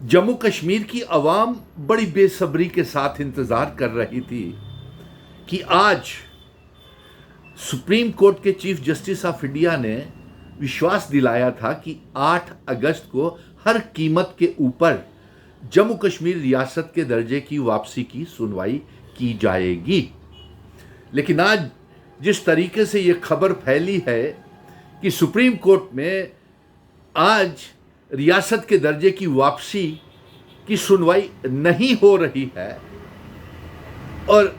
जम्मू कश्मीर की आवाम बड़ी बेसब्री के साथ इंतज़ार कर रही थी कि आज सुप्रीम कोर्ट के चीफ जस्टिस ऑफ इंडिया ने विश्वास दिलाया था कि 8 अगस्त को हर कीमत के ऊपर जम्मू कश्मीर रियासत के दर्जे की वापसी की सुनवाई की जाएगी। लेकिन आज जिस तरीके से ये खबर फैली है कि सुप्रीम कोर्ट में आज रियासत के दर्जे की वापसी की सुनवाई नहीं हो रही है और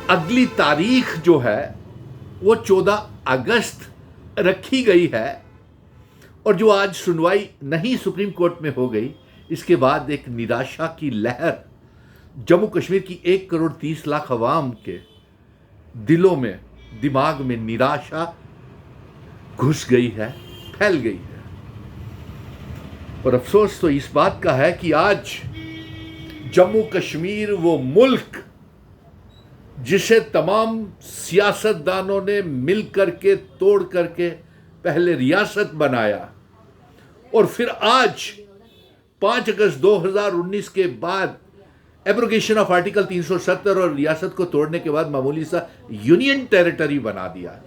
अगली तारीख जो है वो 14 अगस्त रखी गई है, और जो आज सुनवाई नहीं सुप्रीम कोर्ट में हो गई, इसके बाद एक निराशा की लहर जम्मू कश्मीर की 1 करोड़ 30 लाख अवाम के दिलों में, दिमाग में निराशा घुस गई है, फैल गई है। और अफसोस तो इस बात का है कि आज जम्मू कश्मीर वो मुल्क जिसे तमाम सियासतदानों ने मिल करके तोड़ करके पहले रियासत बनाया और फिर आज 5 अगस्त 2019 के बाद एब्रोगेशन ऑफ आर्टिकल 370 और रियासत को तोड़ने के बाद मामूली सा यूनियन टेरिटरी बना दिया।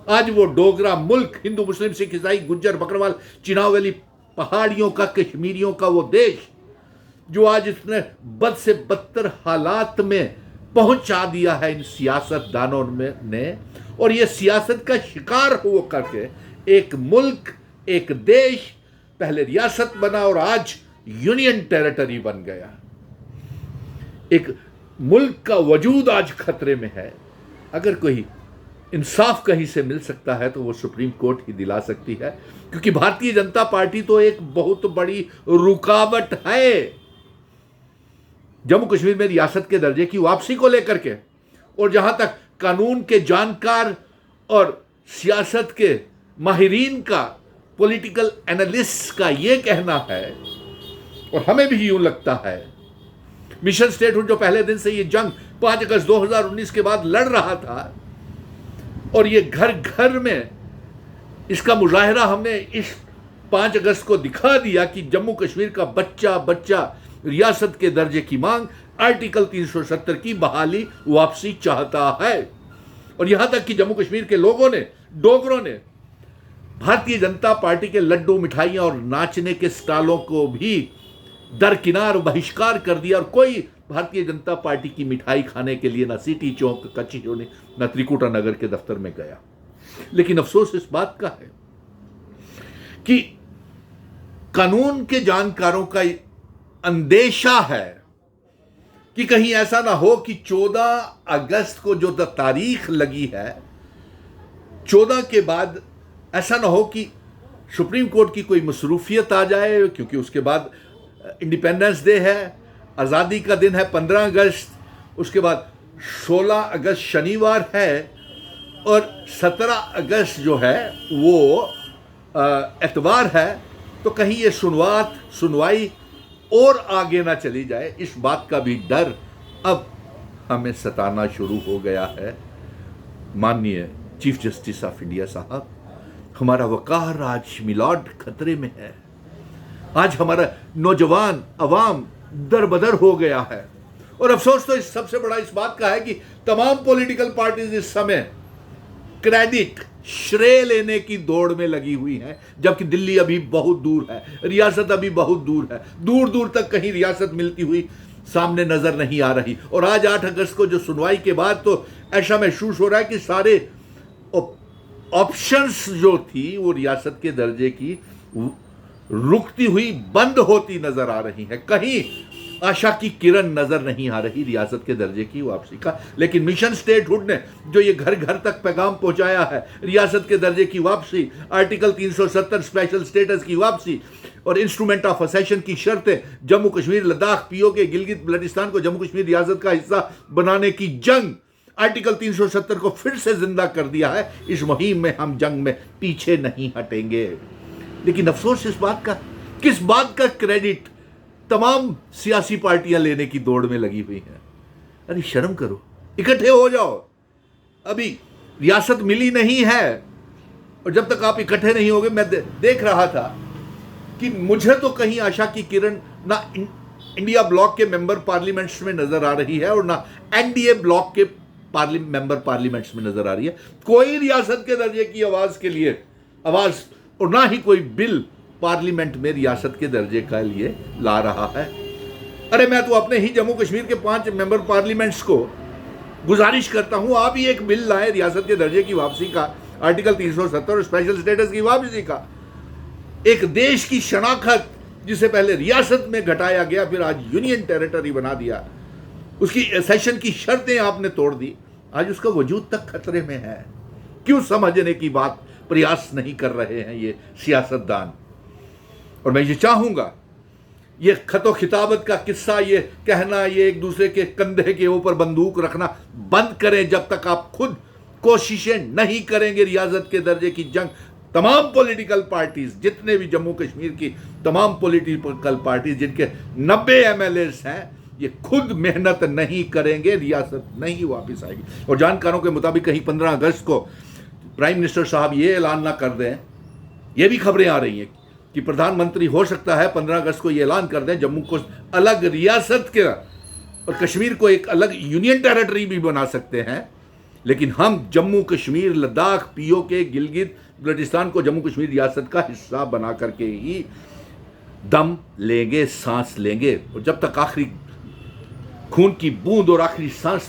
आज वो डोगरा मुल्क, हिंदू मुस्लिम सिख ईसाई गुज्जर बकरवाल चिनाव वैली पहाड़ियों का, कश्मीरियों का वो देश जो आज इतने बद से बदतर हालात में पहुंचा दिया है इन सियासतदानों ने, और ये सियासत का शिकार हो करके एक मुल्क, एक देश पहले रियासत बना और आज यूनियन टेरिटरी बन गया। एक मुल्क का वजूद आज खतरे में है। अगर कोई इंसाफ कहीं से मिल सकता है तो वो सुप्रीम कोर्ट ही दिला सकती है, क्योंकि भारतीय जनता पार्टी तो एक बहुत बड़ी रुकावट है जम्मू कश्मीर में रियासत के दर्जे की वापसी को लेकर के। और जहां तक कानून के जानकार और सियासत के माहिरीन का, पॉलिटिकल एनालिस्ट का ये कहना है, और हमें भी यूं लगता है, मिशन स्टेटहुड जो पहले दिन से ये जंग 5 अगस्त 2019 के बाद लड़ रहा था और ये घर घर में इसका मुजाहरा हमने इस 5 अगस्त को दिखा दिया कि जम्मू कश्मीर का बच्चा बच्चा रियासत के दर्जे की मांग, आर्टिकल 370 की बहाली, वापसी चाहता है। और यहां तक कि जम्मू कश्मीर के लोगों ने, डोगरों ने भारतीय जनता पार्टी के लड्डू, मिठाइयां और नाचने के स्टॉलों को भी दरकिनार बहिष्कार कर दिया, और कोई भारतीय जनता पार्टी की मिठाई खाने के लिए ना सिटी चौक, कच्ची चौनी, ना त्रिकुटा नगर के दफ्तर में गया। लेकिन अफसोस इस बात का है कि कानून के जानकारों का अंदेशा है कि कहीं ऐसा ना हो कि 14 अगस्त को जो तारीख लगी है, 14 के बाद ऐसा ना हो कि सुप्रीम कोर्ट की कोई मसरूफियत आ जाए, क्योंकि उसके बाद इंडिपेंडेंस डे है, आज़ादी का दिन है 15 अगस्त, उसके बाद 16 अगस्त शनिवार है, और 17 अगस्त जो है वो एतवार है। तो कहीं ये सुनवाई और आगे ना चली जाए, इस बात का भी डर अब हमें सताना शुरू हो गया है। माननीय चीफ जस्टिस ऑफ इंडिया साहब, हमारा वकार आज मिलाड खतरे में है। आज हमारा नौजवान अवाम दरबदर हो गया है। और अफसोस तो इस सबसे बड़ा इस बात का है कि तमाम पॉलिटिकल पार्टीज इस समय क्रेडिट, श्रेय लेने की दौड़ में लगी हुई हैं, जबकि दिल्ली अभी बहुत दूर है, रियासत अभी बहुत दूर है, दूर दूर तक कहीं रियासत मिलती हुई सामने नजर नहीं आ रही। और आज 8 अगस्त को जो सुनवाई के बाद तो ऐसा महसूस हो रहा है कि सारे ऑप्शंस जो थी वो रियासत के दर्जे की रुकती हुई, बंद होती नजर आ रही है। कहीं आशा की किरण नजर नहीं आ रही रियासत के दर्जे की वापसी का। लेकिन मिशन स्टेटहुड ने जो ये घर घर तक पैगाम पहुंचाया है, रियासत के दर्जे की वापसी, आर्टिकल 370 स्पेशल स्टेटस की वापसी और इंस्ट्रूमेंट ऑफ असेशन की शर्तें, जम्मू कश्मीर, लद्दाख, पीओके, गिलगित बल्टिस्तान को जम्मू कश्मीर रियासत का हिस्सा बनाने की जंग, आर्टिकल 370 को फिर से जिंदा कर दिया है। इस मुहिम में हम जंग में पीछे नहीं हटेंगे। लेकिन अफसोस इस बात का, किस बात का क्रेडिट तमाम सियासी पार्टियां लेने की दौड़ में लगी हुई हैं। अरे शर्म करो, इकट्ठे हो जाओ। अभी रियासत मिली नहीं है, और जब तक आप इकट्ठे नहीं होगे, मैं देख रहा था कि मुझे तो कहीं आशा की किरण ना इंडिया ब्लॉक के मेंबर पार्लियामेंट्स में नजर आ रही है और ना एनडीए ब्लॉक के मेंबर पार्लियामेंट्स में नजर आ रही है। कोई रियासत के दर्जे की आवाज के लिए आवाज और ना ही कोई बिल पार्लियामेंट में रियासत के दर्जे के लिए ला रहा है। अरे मैं तो अपने ही जम्मू कश्मीर के 5 मेंबर पार्लियामेंट्स को गुजारिश करता हूं, आप ही एक बिल लाए रियासत के दर्जे की वापसी का, आर्टिकल 370 और स्पेशल स्टेटस की वापसी का। एक देश की शनाखत जिसे पहले रियासत में घटाया गया, फिर आज यूनियन टेरिटरी बना दिया, उसकी सेशन की शर्तें आपने तोड़ दी, आज उसका वजूद तक खतरे में है। क्यों समझने की बात प्रयास नहीं कर रहे हैं ये सियासतदान? और मैं ये चाहूंगा ये खतो खिताबत का किस्सा, ये कहना, ये एक दूसरे के कंधे के ऊपर बंदूक रखना बंद करें जब तक आप खुद कोशिशें नहीं करेंगे रियासत के दर्जे की जंग। तमाम पॉलिटिकल पार्टीज, जितने भी जम्मू कश्मीर की तमाम पॉलिटिकल पार्टीज जिनके 90 एमएलएस हैं, ये खुद मेहनत नहीं करेंगे, रियासत नहीं वापस आएगी। और जानकारों के मुताबिक कहीं 15 अगस्त को प्राइम मिनिस्टर साहब ये ऐलान ना कर दें, ये भी खबरें आ रही हैं कि प्रधानमंत्री हो सकता है 15 अगस्त को ये ऐलान कर दें जम्मू को अलग रियासत के और कश्मीर को एक अलग यूनियन टेरिटरी भी बना सकते हैं। लेकिन हम जम्मू कश्मीर, लद्दाख, पीओके, गिलगित बल्टिस्तान को जम्मू कश्मीर रियासत का हिस्सा बना करके ही दम लेंगे, सांस लेंगे। और जब तक आखिरी खून की बूंद और आखिरी सांस